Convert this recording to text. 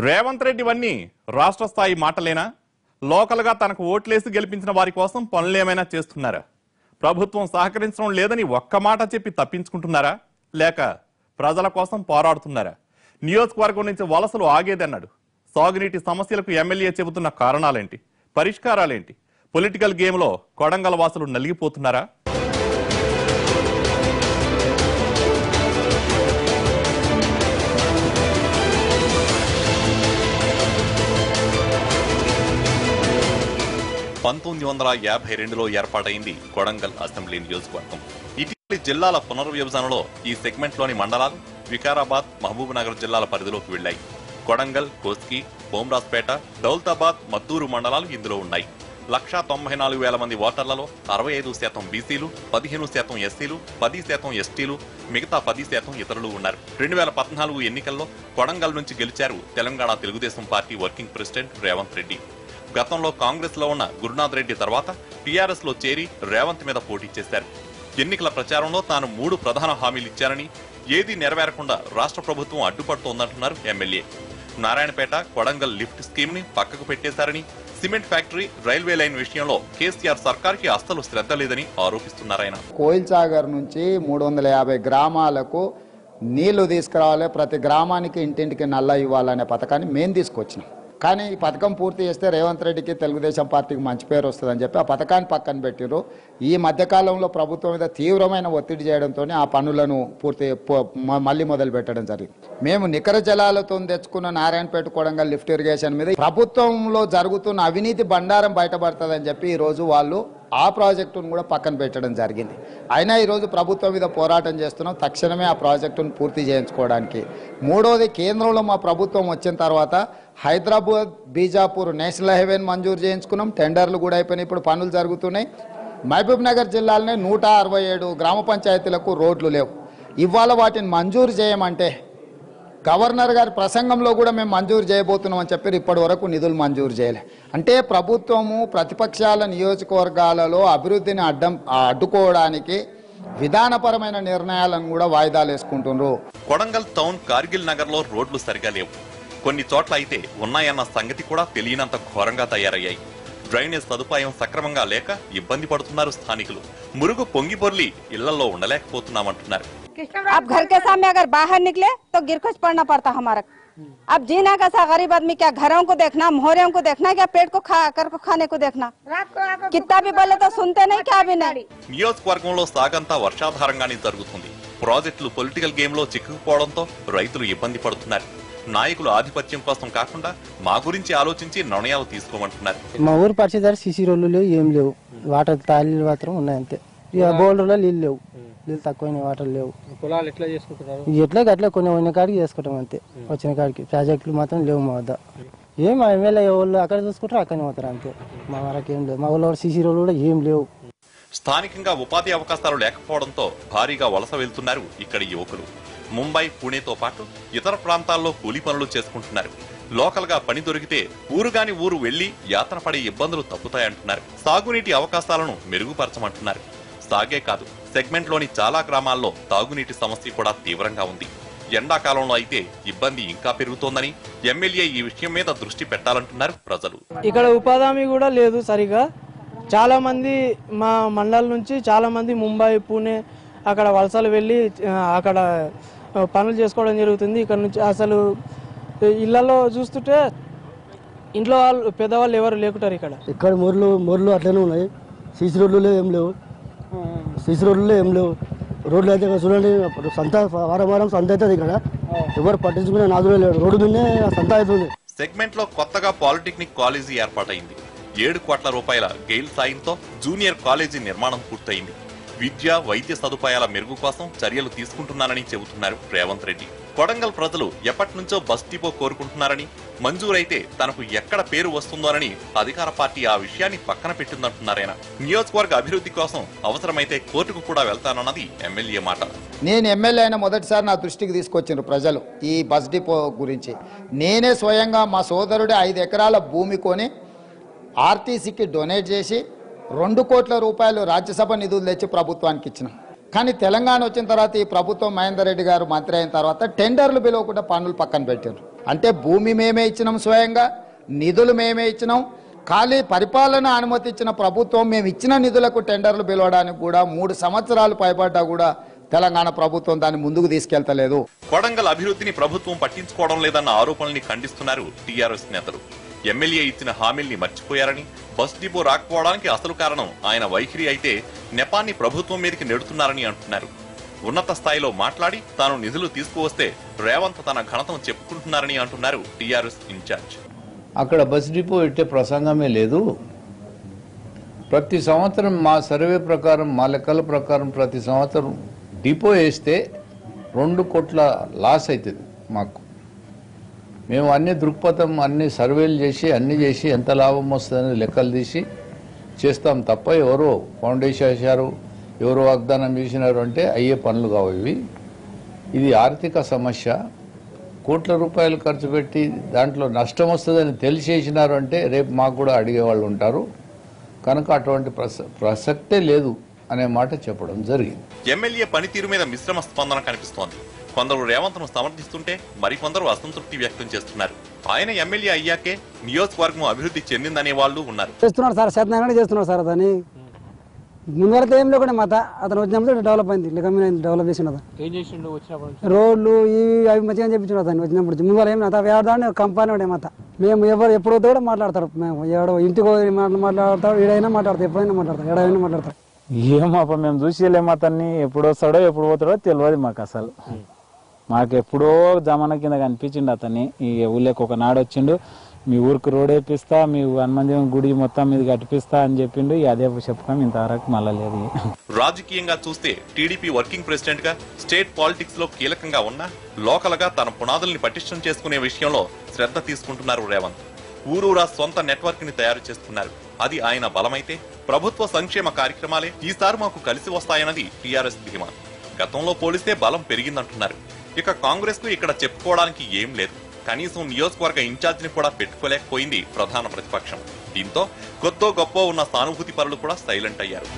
రేవంత్ రెడ్డి వన్నీ రాష్ట్ర స్థాయి మాటలేనా? లోకల్గా తనకు ఓట్లేసి గెలిపించిన వారి కోసం పనులేమైనా చేస్తున్నారా? ప్రభుత్వం సహకరించడం లేదని ఒక్క మాట చెప్పి తప్పించుకుంటున్నారా? లేక ప్రజల కోసం పోరాడుతున్నారా? నియోజకవర్గం నుంచి వలసలు ఆగేదన్నాడు. సాగునీటి సమస్యలకు ఎమ్మెల్యే చెబుతున్న కారణాలేంటి? పరిష్కారాలేంటి? పొలిటికల్ గేమ్లో కొడంగల్ వాసులు నలిగిపోతున్నారా? లో ఏర్పాటైంది కొడంగల్ అసెంబ్లీ నియోజకవర్గం. ఇటీవలి జిల్లాల పునర్విభజనలో ఈ సెగ్మెంట్లోని మండలాలు వికారాబాద్, మహబూబ్ నగర్ జిల్లాల పరిధిలోకి వెళ్లాయి. కొడంగల్, కోస్గి, బోమ్రాజ్పేట, దౌలతాబాద్, మద్దూరు మండలాలు ఇందులో ఉన్నాయి. 1,94,000 మంది ఓటర్లలో 65% బీసీలు, 15% ఎస్సీలు, 10% ఎస్టీలు, మిగతా 10% ఇతరులు ఉన్నారు. 2014 ఎన్నికల్లో కొడంగల్ నుంచి గెలిచారు Telangana Telugu Desam party working president Revanth Reddy. గతంలో కాంగ్రెస్ లో ఉన్న గురునాథ్ రెడ్డి తర్వాత టీఆర్ఎస్ లో చేరి రేవంత్ మీద పోటీ చేశారు. ఎన్నికల ప్రచారంలో తాను 3 ప్రధాన హామీలు ఇచ్చారని, ఏదీ నెరవేరకుండా రాష్ట్ర ప్రభుత్వం అడ్డుపడుతోందంటున్నారు MLA. Narayanpet, Kodangal lift scheme ని పక్కకు పెట్టేశారని, సిమెంట్ ఫ్యాక్టరీ, రైల్వే లైన్ విషయంలో కేసీఆర్ సర్కార్కి అస్సలు శ్రద్ధ లేదని ఆరోపిస్తున్నారాయన. కోయిల్ సాగర్ నుంచి 350 గ్రామాలకు నీళ్లు తీసుకురావాలి, ప్రతి గ్రామానికి ఇంటింటికి నల్ల ఇవ్వాలనే పథకాన్ని మేము తీసుకొచ్చినాం. కానీ ఈ పథకం పూర్తి చేస్తే రేవంత్ రెడ్డికి, తెలుగుదేశం పార్టీకి మంచి పేరు వస్తుందని చెప్పి ఆ పథకాన్ని పక్కన పెట్టిరు. ఈ మధ్యకాలంలో ప్రభుత్వం మీద తీవ్రమైన ఒత్తిడి చేయడంతో ఆ పనులను మళ్ళీ మొదలు పెట్టడం జరిగింది. మేము నికర జలాలతో తెచ్చుకున్న నారాయణపేట, కొడంగల్ లిఫ్ట్ ఇరిగేషన్ మీద ప్రభుత్వంలో జరుగుతున్న అవినీతి బండారం బయటపడుతుందని చెప్పి ఈరోజు వాళ్ళు ఆ ప్రాజెక్టును కూడా పక్కన పెట్టడం జరిగింది. అయినా ఈరోజు ప్రభుత్వం మీద పోరాటం చేస్తున్నాం, తక్షణమే ఆ ప్రాజెక్టును పూర్తి చేయించుకోవడానికి. మూడోది, కేంద్రంలో మా ప్రభుత్వం వచ్చిన తర్వాత హైదరాబాద్, బీజాపూర్ నేషనల్ హైవేని మంజూరు చేయించుకున్నాం. టెండర్లు కూడా అయిపోయినాయి, ఇప్పుడు పనులు జరుగుతున్నాయి. మహబూబ్ నగర్ జిల్లాలోనే 167 గ్రామ పంచాయతీలకు రోడ్లు లేవు. ఇవాళ వాటిని మంజూరు చేయమంటే గవర్నర్ గారి ప్రసంగంలో కూడా మేము మంజూరు చేయబోతున్నామని చెప్పి ఇప్పటి వరకు నిధులు మంజూరు చేయలే. అంటే ప్రభుత్వము ప్రతిపక్షాల నియోజకవర్గాలలో అభివృద్ధిని అడ్డుకోవడానికి విధానపరమైన నిర్ణయాలను కూడా వాయిదాలు వేసుకుంటున్నారు. కొడంగల్ టౌన్, కార్గిల్ నగర్ లో రోడ్లు సరిగా లేవు. కొన్ని చోట్ల అయితే ఉన్నాయన్న సంగతి కూడా తెలియనంత ఘోరంగా తయారయ్యాయి. డ్రైనేజ్ సదుపాయం సక్రమంగా లేక ఇబ్బంది పడుతున్నారు స్థానికులు. మురుగు పొంగి పొర్లి ఇళ్లలో ఉండలేకపోతున్నామంటున్నారు. अब घर के सामने अगर बाहर निकले तो गिरखोज पड़ना पड़ता हमारा. अब जीना कैसा गरीब आदमी, क्या घरों को देखना, मोहरों को देखना, क्या पेट को खाने को देखना. कितना भी बोले तो सुनते नहीं, क्या भी नहीं. నియోజకవర్గంలో సాగంతా వర్షాధారంగానే జరుగుతుంది. ప్రాజెక్టులు పొలిటికల్ గేమ్ లో చిక్కుకుపోవడంతో రైతులు ఇబ్బంది పడుతున్నారు. నాయకులు ఆధిపత్యం కోసం కాకుండా మా గురించి ఆలోచించి నిర్ణయాలు తీసుకోమంటున్నారు. మా ఊరు పరిస్థితి సీసీ రోడ్లు లేవు, ఏం లేవు. వాటర్ తాళీలు మాత్రం ఉన్నాయి అంతే. ఇక బోర్డులో నీళ్ళు లేవు, నీళ్ళు తక్కువ, వాటర్ లేవు. పొలాలు ఎట్లా చేసుకుంటున్నారు? అట్లా కొన్ని ఉన్న కాడికి చేసుకుంటాం అంతే. వచ్చిన కాడికి ప్రాజెక్టులు మాత్రం లేవు మా వద్ద. ఏం మా ఎమ్మెల్యే వాళ్ళు అక్కడ చూసుకుంటారు, అక్కడనే పోతారు అంతే. మా వరకు ఏం లేవు. మా ఊళ్ళో సీసీ రోడ్లు కూడా ఏం లేవు. స్థానికంగా ఉపాధి అవకాశాలు లేకపోవడంతో భారీగా వలస వెళ్తున్నారు ఇక్కడి యువకులు. ముంబై, పూణేతో పాటు ఇతర ప్రాంతాల్లో కూలీ పనులు చేసుకుంటున్నారు. లోకల్ గా పని దొరికితే ఊరుగాని ఊరు వెళ్లి యాతన పడే ఇబ్బందులు తప్పుతాయంటున్నారు. సాగునీటి అవకాశాలను మెరుగుపరచమంటున్నారు. సాగే కాదు, సెగ్మెంట్ లోని చాలా గ్రామాల్లో తాగునీటి సమస్య కూడా తీవ్రంగా ఉంది. ఎండాకాలంలో అయితే ఇబ్బంది ఇంకా పెరుగుతోందని ఎమ్మెల్యే ఈ విషయం మీద దృష్టి పెట్టాలంటున్నారు ప్రజలు. ఇక్కడ ఉపాధి హామీ కూడా లేదు సరిగా. చాలా మంది మా మండలం నుంచి చాలా మంది ముంబై, పూణే అక్కడ వలసలు వెళ్ళి అక్కడ పనులు చేసుకోవడం జరుగుతుంది. ఇక్కడ నుంచి అసలు ఇళ్లలో చూస్తుంటే ఇంట్లో వాళ్ళు పెద్దవాళ్ళు ఎవరు లేకుంటారు. ఇక్కడ మొర్లు అట్లనే ఉన్నాయి. సీసీ రోడ్లు ఏం లేవు. సీసీ రోడ్లు ఏం లేవు. రోడ్లు అయితే చూడండి, సంత వారం సంత అవుతుంది. ఇక్కడ ఎవరు పట్టించుకునే నాదులే లేడు. రోడ్డు మీదనే సంత అవుతుంది. సెగ్మెంట్ లో కొత్తగా పాలిటెక్నిక్ కాలేజీ ఏర్పాటైంది. 7 కోట్ల రూపాయల గెయిల్ సాయంతో జూనియర్ కాలేజీ నిర్మాణం పూర్తయింది. విద్య, వైద్య సదుపాయాల మెరుగు కోసం చర్యలు తీసుకుంటున్నారని చెబుతున్నారు రేవంత్ రెడ్డి. కొడంగల్ ప్రజలు ఎప్పటి నుంచో బస్ డిపో కోరుకుంటున్నారని, మంజూరైతే తనకు ఎక్కడ పేరు వస్తుందోనని అధికార పార్టీ ఆ విషయాన్ని పక్కన పెట్టిందంటున్నారాయన. నియోజకవర్గ అభివృద్ధి కోసం అవసరమైతే కోర్టుకు కూడా వెళ్తానన్నది ఎమ్మెల్యే మాట. నేను ఎమ్మెల్యే అయిన మొదటిసారి నా దృష్టికి తీసుకొచ్చారు ప్రజలు ఈ బస్ డిపో గురించి. నేనే స్వయంగా మా సోదరుడే 5 ఎకరాల భూమి కొని ఆర్టీసీకి డొనేట్ చేసి 2 కోట్ల రూపాయలు రాజ్యసభ నిధులు తెచ్చి ప్రభుత్వానికి ఇచ్చినాం. కానీ తెలంగాణ వచ్చిన తర్వాత ఈ ప్రభుత్వం మహేందర్ రెడ్డి గారు మంత్రి అయిన తర్వాత టెండర్లు పిలవకుండా పనులు పక్కన పెట్టారు. అంటే భూమి మేమే ఇచ్చినాం, స్వయంగా నిధులు మేమే ఇచ్చినాం. ఖాళీ పరిపాలన అనుమతి ఇచ్చిన ప్రభుత్వం మేము ఇచ్చిన నిధులకు టెండర్లు పిలవడానికి కూడా 3 సంవత్సరాలు పైబడ్డా కూడా తెలంగాణ ప్రభుత్వం దాన్ని ముందుకు తీసుకెళ్తలేదు. కొడంగల్ అభివృద్ధిని ప్రభుత్వం పట్టించుకోవడం లేదన్న ఆరోపణల్ని ఖండిస్తున్నారు టీఆర్ఎస్ నేతలు. ఎమ్మెల్యే ఇచ్చిన హామీల్ని మర్చిపోయారని, బస్ డిపో రాకపోవడానికి అసలు కారణం ఆయన వైఖరి అయితే నెపాన్ని ప్రభుత్వం మీదకి నెడుతున్నారని అంటున్నారు. ఉన్నత స్థాయిలో మాట్లాడి తాను నిధులు తీసుకువస్తే రేవంత్ తన ఘనతను చెప్పుకుంటున్నారని అంటున్నారు టీఆర్ఎస్ ఇన్ఛార్జ్. అక్కడ బస్ డిపో పెట్టే ప్రసంగమే లేదు. ప్రతి సంవత్సరం మా సర్వే ప్రకారం, మా లెక్కల ప్రకారం ప్రతి సంవత్సరం డిపో వేస్తే 2 కోట్ల లాస్ అవుతుంది మాకు. మేము అన్ని దృక్పథం, అన్ని సర్వేలు చేసి, అన్ని చేసి ఎంత లాభం వస్తుందని లెక్కలు తీసి చేస్తాం తప్ప ఎవరో ఫౌండేషన్ వేశారు, ఎవరో వాగ్దానం చేసినారు అంటే అయ్యే పనులు కావు ఇవి. ఇది ఆర్థిక సమస్య. కోట్ల రూపాయలు ఖర్చు పెట్టి దాంట్లో నష్టం వస్తుందని తెలిసేసినారు అంటే రేపు మాకు కూడా అడిగేవాళ్ళు ఉంటారు. కనుక అటువంటి ప్రసక్తే లేదు అనే మాట చెప్పడం జరిగింది. ఎమ్మెల్యే పనితీరు మీద మిశ్రమ స్పందన కనిపిస్తోంది. కొందరు రేవంత్ను సమర్థిస్తుంటే మరికొందరు అసంతృప్తి వ్యక్తం చేస్తున్నారు. ఆయన ఎమ్మెల్యే అయ్యాకే నియోజకవర్గం అభివృద్ధి చెందిందనే వాళ్ళు ఉన్నారు. చేస్తున్నారు సార్, శాతనారాయణ చేస్తున్నారు సార్. అతని ముందు వరకు ఏం లేకుండా మాట అతను వచ్చినప్పుడు డెవలప్ అయింది, డెవలప్ చేసిన రోడ్లు ఇవి అవి మంచిగా చెప్పించాడు. అతను వచ్చినప్పుడు ముందు వాళ్ళు ఏం వేడదాన్ని కంపెనీ వాడే మాట. మేము ఎప్పుడు కూడా మాట్లాడతారు, మేము ఏడో ఇంటికి మాట్లాడతాడు, ఏడైనా మాట్లాడతాం, ఎప్పుడైనా మాట్లాడతాం, ఏడైనా మాట్లాడతాం. ఏమప్ప మేము చూసేలేము అతన్ని. ఎప్పుడు వస్తాడో ఎప్పుడు పోతాడో తెలియదు మాకు. అసలు మాకు ఎప్పుడో జమానా కింద కనిపించిండు అతన్ని. ఈ ఊళ్ళోకి ఒకనాడు వచ్చిండు, మీ ఊరికి రోడ్ వేపిస్తా, మీ హనుమంది గుడి మొత్తం మీద కట్టిపిస్తా అని చెప్పిండు. అదే చెప్పుకోం, ఇంతవరకు మళ్ళా లేదు. రాజకీయంగా చూస్తే టీడీపీ వర్కింగ్ ప్రెసిడెంట్ గా, స్టేట్ పాలిటిక్స్ లో కీలకంగా ఉన్నా లోకల్ గా తన పునాదుల్ని పటిష్టం చేసుకునే విషయంలో శ్రద్ధ తీసుకుంటున్నారు రేవంత్. ఊరూరా సొంత నెట్వర్క్ ని తయారు చేస్తున్నారు. అది ఆయన బలమైతే ప్రభుత్వ సంక్షేమ కార్యక్రమాలే ఈసారి మాకు కలిసి వస్తాయన్నది టీఆర్ఎస్ ధీమా. గతంలో పోలిస్తే బలం పెరిగిందంటున్నారు. ఇక కాంగ్రెస్ కు ఇక్కడ చెప్పుకోవడానికి ఏం లేదు. కనీసం నియోజకవర్గ ఇన్ఛార్జిని కూడా పెట్టుకోలేకపోయింది ప్రధాన ప్రతిపక్షం. దీంతో కొద్దో గొప్ప ఉన్న సానుభూతి పరులు కూడా సైలెంట్ అయ్యారు.